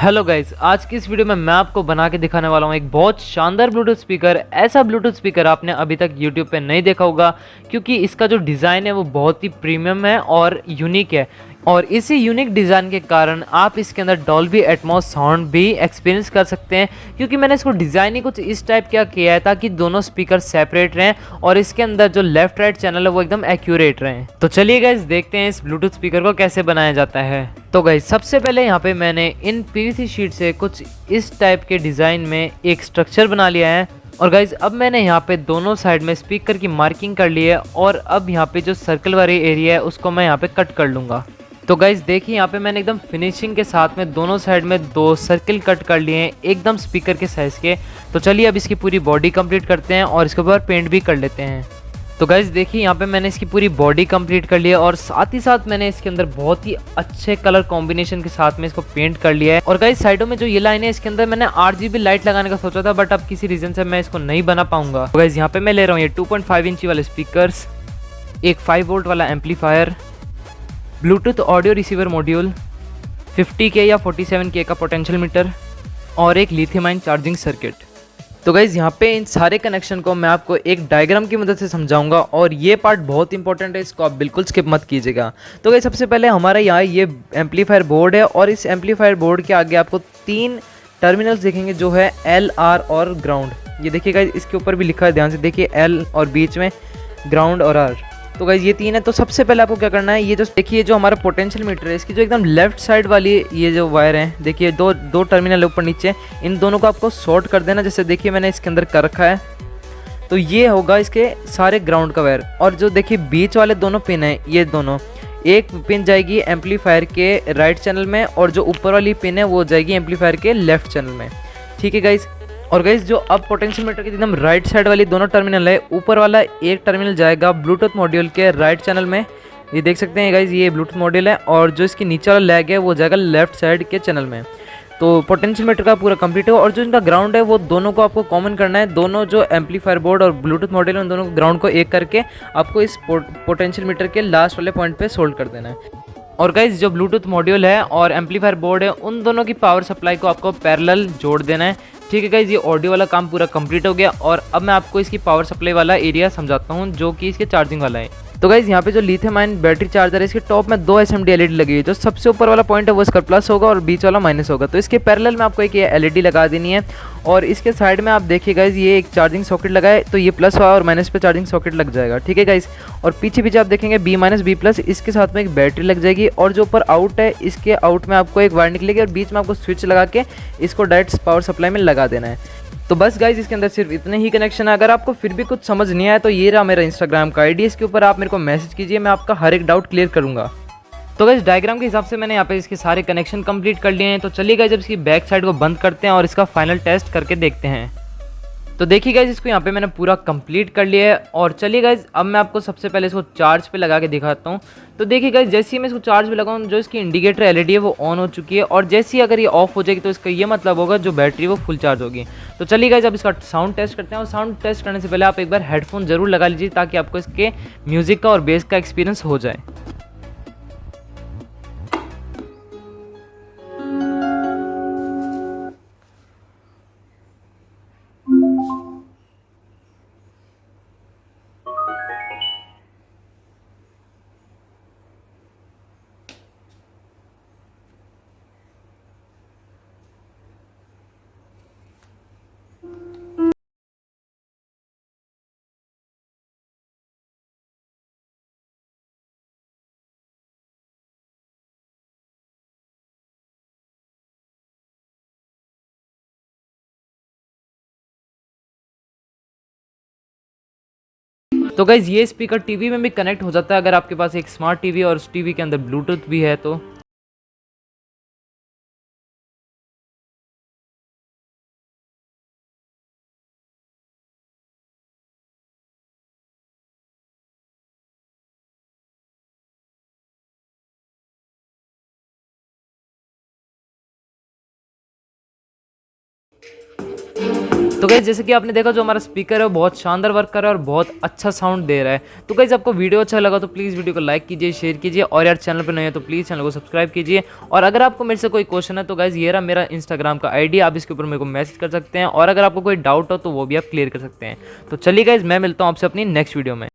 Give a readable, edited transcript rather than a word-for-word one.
Hello guys, आज की इस वीडियो में मैं आपको बना के दिखाने वाला हूँ एक बहुत शानदार ब्लूटूथ स्पीकर। ऐसा ब्लूटूथ स्पीकर आपने अभी तक यूट्यूब पे नहीं देखा होगा, क्योंकि इसका जो डिज़ाइन है वो बहुत ही प्रीमियम है और यूनिक है। और इसी यूनिक डिज़ाइन के कारण आप इसके अंदर डॉल्बी एटमॉस साउंड भी एक्सपीरियंस कर सकते हैं, क्योंकि मैंने इसको डिज़ाइन ही कुछ इस टाइप का किया है ताकि दोनों स्पीकर सेपरेट रहें और इसके अंदर जो लेफ्ट राइट चैनल है वो एकदम एक्यूरेट रहें। तो चलिए गाइस, देखते हैं इस ब्लूटूथ स्पीकर को कैसे बनाया जाता है। तो गाइस, सबसे पहले यहाँ पे मैंने इन पीवीसी शीट से कुछ इस टाइप के डिज़ाइन में एक स्ट्रक्चर बना लिया है। और गाइज, अब मैंने यहाँ पे दोनों साइड में स्पीकर की मार्किंग कर ली है और अब यहाँ पे जो सर्कल वाली एरिया है उसको मैं यहाँ पे कट कर लूँगा। तो गाइज देखिए, यहाँ पे मैंने एकदम फिनिशिंग के साथ में दोनों साइड में दो सर्कल कट कर लिए हैं एकदम स्पीकर के साइज़ के। तो चलिए अब इसकी पूरी बॉडी कंप्लीट करते हैं और इसके ऊपर पेंट भी कर लेते हैं। तो गाइज देखिए, यहाँ पे मैंने इसकी पूरी बॉडी कंप्लीट कर लिया और साथ ही साथ मैंने इसके अंदर बहुत ही अच्छे कलर कॉम्बिनेशन के साथ में इसको पेंट कर लिया है। और गाइज साइडों में जो ये लाइन है इसके अंदर मैंने RGB लाइट लगाने का सोचा था, बट अब किसी रीजन से मैं इसको नहीं बना पाऊंगा। तो गाइज यहाँ पे मैं ले रहा हूँ ये 2.5 इंची वाले स्पीकर्स, एक 5 वोल्ट वाला amplifier, Bluetooth audio receiver module, 50K या 47K का पोटेंशियल मीटर और एक लिथियम आयन चार्जिंग सर्किट। तो गाइज़ यहाँ पे इन सारे कनेक्शन को मैं आपको एक डायग्राम की मदद से समझाऊंगा और ये पार्ट बहुत इंपॉर्टेंट है, इसको आप बिल्कुल स्किप मत कीजिएगा। तो गाइज़ सबसे पहले हमारा यहाँ ये एम्पलीफायर बोर्ड है और इस एम्पलीफायर बोर्ड के आगे आपको 3 टर्मिनल्स दिखेंगे जो है L, R और ग्राउंड। ये देखिए गाइज़, इसके ऊपर भी लिखा है, ध्यान से देखिए, L और बीच में ग्राउंड और R। तो गाइज ये 3 है। तो सबसे पहले आपको क्या करना है, ये जो देखिए जो हमारा पोटेंशियल मीटर है इसकी जो एकदम लेफ्ट साइड वाली ये जो वायर है, देखिए दो टर्मिनल ऊपर नीचे, इन दोनों को आपको शॉर्ट कर देना। जैसे देखिए मैंने इसके अंदर कर रखा है। तो ये होगा इसके सारे ग्राउंड का वायर। और जो देखिए बीच वाले दोनों पिन है, ये दोनों, एक पिन जाएगी एम्पलीफायर के राइट चैनल में और जो ऊपर वाली पिन है वो जाएगी एम्पलीफायर के लेफ्ट चैनल में। ठीक है गाइज। और गाइज जो अब पोटेंशियल मीटर की एकदम राइट साइड वाली दोनों टर्मिनल है, ऊपर वाला एक टर्मिनल जाएगा ब्लूटूथ मॉड्यूल के राइट चैनल में, ये देख सकते हैं गाइज, ये ब्लूटूथ मॉड्यूल है। और जो इसकी नीचे वाला लैग है वो जाएगा लेफ्ट साइड के चैनल में। तो पोटेंशियल मीटर का पूरा कंप्लीट है। और जो इनका ग्राउंड है वो दोनों को आपको कॉमन करना है, दोनों जो एम्पलीफायर बोर्ड और ब्लूटूथ मॉड्यूल है उन दोनों ग्राउंड को एक करके आपको इस पोटेंशियल मीटर के लास्ट वाले पॉइंट पे सोल्ड कर देना है। और गाइज जो ब्लूटूथ मॉड्यूल है और एम्पलीफायर बोर्ड है उन दोनों की पावर सप्लाई को आपको पैरेलल जोड़ देना है। ठीक है गाइज, ये ऑडियो वाला काम पूरा कंप्लीट हो गया और अब मैं आपको इसकी पावर सप्लाई वाला एरिया समझाता हूँ जो कि इसके चार्जिंग वाला है। तो गाइज यहाँ पे जो लिथियम आयन बैटरी चार्जर है इसके टॉप में 2 SMD LED लगी है। जो सबसे ऊपर वाला पॉइंट है वो इसका प्लस होगा और बीच वाला माइनस होगा। तो इसके पैरेलल में आपको एक ये LED लगा देनी है। और इसके साइड में आप देखिए गाइज, ये एक चार्जिंग सॉकेट लगा है, तो ये प्लस और माइनस पे चार्जिंग सॉकेट लग जाएगा। ठीक है गाइज। और पीछे पीछे आप देखेंगे B- B+, इसके साथ में एक बैटरी लग जाएगी। और जो ऊपर आउट है इसके आउट में आपको एक वायर निकलेगी और बीच में आपको स्विच लगा के इसको डायरेक्ट पावर सप्लाई में लगा देना है। तो बस गाइज इसके अंदर सिर्फ इतने ही कनेक्शन है। अगर आपको फिर भी कुछ समझ नहीं आया तो ये रहा मेरा इंस्टाग्राम का ID, इसके ऊपर आप मेरे को मैसेज कीजिए, मैं आपका हर एक डाउट क्लियर करूंगा। तो गाइज डायग्राम के हिसाब से मैंने यहाँ पे इसके सारे कनेक्शन कंप्लीट कर लिए हैं। तो चलिए गाइज अब इसकी बैक साइड को बंद करते हैं और इसका फाइनल टेस्ट करके देखते हैं। तो देखिए गाइज, इसको यहाँ पे मैंने पूरा कंप्लीट कर लिया है। और चलिए गाइज अब मैं आपको सबसे पहले इसको चार्ज पे लगा के दिखाता हूँ। तो देखिए गाइज, जैसे ही मैं इसको चार्ज पे लगाऊँ, जो इसकी इंडिकेटर LED है वो ऑन हो चुकी है। और जैसे ही अगर ये ऑफ हो जाएगी तो इसका ये मतलब होगा जो बैटरी वो फुल चार्ज होगी। तो चलिए गाइज अब इसका साउंड टेस्ट करते हैं। और साउंड टेस्ट करने से पहले आप एक बार हेडफोन जरूर लगा लीजिए ताकि आपको इसके म्यूजिक का और बेस का एक्सपीरियंस हो जाए। तो गाइज ये स्पीकर टीवी में भी कनेक्ट हो जाता है अगर आपके पास एक स्मार्ट टीवी और उस टीवी के अंदर ब्लूटूथ भी है तो। तो गाइस जैसे कि आपने देखा जो हमारा स्पीकर है वो बहुत शानदार वर्क कर रहा है और बहुत अच्छा साउंड दे रहा है। तो गाइस आपको वीडियो अच्छा लगा तो प्लीज़ वीडियो को लाइक कीजिए, शेयर कीजिए और यार चैनल पर नए हैं तो प्लीज़ चैनल को सब्सक्राइब कीजिए। और अगर आपको मेरे से कोई क्वेश्चन है तो गाइस ये रहा मेरा इंस्टाग्राम का आईडी, आप इसके ऊपर मेरे को मैसेज कर सकते हैं और अगर आपको कोई डाउट हो तो वो भी आप क्लियर कर सकते हैं। तो चलिए गाइस मैं मिलता हूँ आपसे अपनी नेक्स्ट वीडियो में।